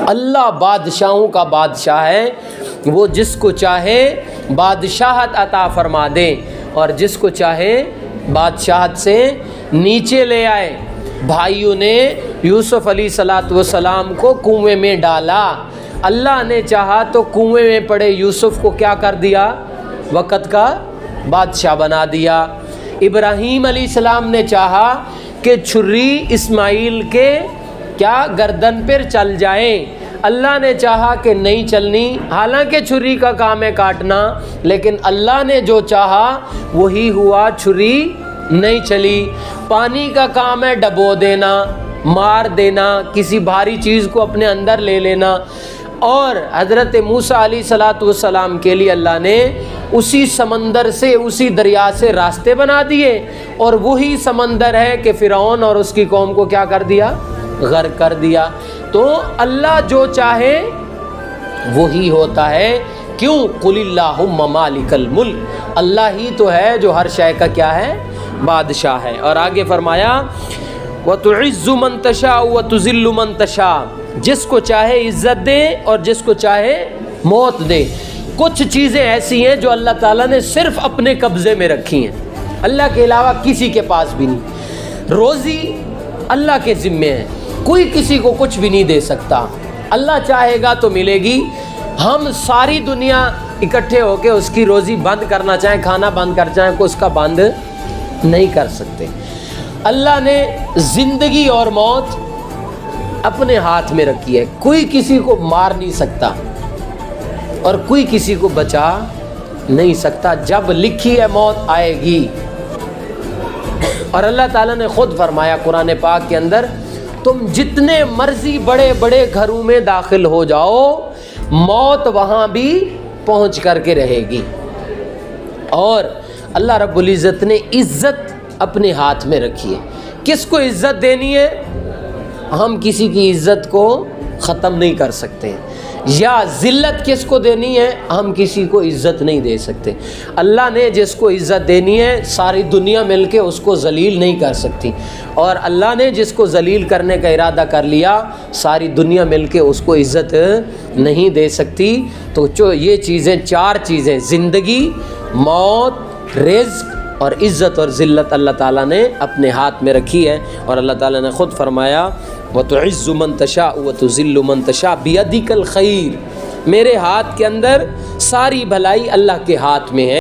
اللہ بادشاہوں کا بادشاہ ہے، وہ جس کو چاہے بادشاہت عطا فرما دے اور جس کو چاہے بادشاہت سے نیچے لے آئے۔ بھائیوں نے یوسف علیہ السلام کو کنویں میں ڈالا، اللہ نے چاہا تو کنویں میں پڑے یوسف کو کیا کر دیا؟ وقت کا بادشاہ بنا دیا۔ ابراہیم علیہ السلام نے چاہا کہ چھری اسماعیل کے کیا گردن پر چل جائے، اللہ نے چاہا کہ نہیں چلنی، حالانکہ چھری کا کام ہے کاٹنا، لیکن اللہ نے جو چاہا وہی ہوا، چھری نہیں چلی۔ پانی کا کام ہے ڈبو دینا، مار دینا، کسی بھاری چیز کو اپنے اندر لے لینا، اور حضرت موسیٰ علیہ السلام کے لیے اللہ نے اسی سمندر سے، اسی دریا سے راستے بنا دیے، اور وہی سمندر ہے کہ فرعون اور اس کی قوم کو کیا کر دیا؟ غرق کر دیا۔ تو اللہ جو چاہے وہی ہوتا ہے۔ کیوں؟ قل اللہم مالک الملک، اللہ ہی تو ہے جو ہر شے کا کیا ہے؟ بادشاہ ہے۔ اور آگے فرمایا وَتُعِزُّ مَن تَشَاءُ وَتُذِلُّ مَن تَشَاءُ، جس کو چاہے عزت دے اور جس کو چاہے موت دے۔ کچھ چیزیں ایسی ہیں جو اللہ تعالیٰ نے صرف اپنے قبضے میں رکھی ہیں، اللہ کے علاوہ کسی کے پاس بھی نہیں۔ روزی اللہ کے ذمے ہے، کوئی کسی کو کچھ بھی نہیں دے سکتا، اللہ چاہے گا تو ملے گی۔ ہم ساری دنیا اکٹھے ہو کے اس کی روزی بند کرنا چاہیں، کھانا بند کر چاہیں، کو اس کا بند نہیں کر سکتے۔ اللہ نے زندگی اور موت اپنے ہاتھ میں رکھی ہے، کوئی کسی کو مار نہیں سکتا اور کوئی کسی کو بچا نہیں سکتا، جب لکھی ہے موت آئے گی۔ اور اللہ تعالیٰ نے خود فرمایا قرآن پاک کے اندر، تم جتنے مرضی بڑے بڑے گھروں میں داخل ہو جاؤ، موت وہاں بھی پہنچ کر کے رہے گی۔ اور اللہ رب العزت نے عزت اپنے ہاتھ میں رکھی ہے۔ کس کو عزت دینی ہے؟ ہم کسی کی عزت کو ختم نہیں کر سکتے، یا ذلت کس کو دینی ہے؟ ہم کسی کو عزت نہیں دے سکتے۔ اللہ نے جس کو عزت دینی ہے ساری دنیا مل کے اس کو ذلیل نہیں کر سکتی، اور اللہ نے جس کو ذلیل کرنے کا ارادہ کر لیا ساری دنیا مل کے اس کو عزت نہیں دے سکتی۔ تو جو یہ چیزیں، چار چیزیں، زندگی، موت، رزق اور عزت اور ذلت، اللہ تعالیٰ نے اپنے ہاتھ میں رکھی ہے۔ اور اللہ تعالیٰ نے خود فرمایا وَتُعِزُّ مَن تَشَاءُ وَتُذِلُّ مَن تَشَاءُ بِيَدِكَ الْخَيْرُ، میرے ہاتھ کے اندر ساری بھلائی اللہ کے ہاتھ میں ہے۔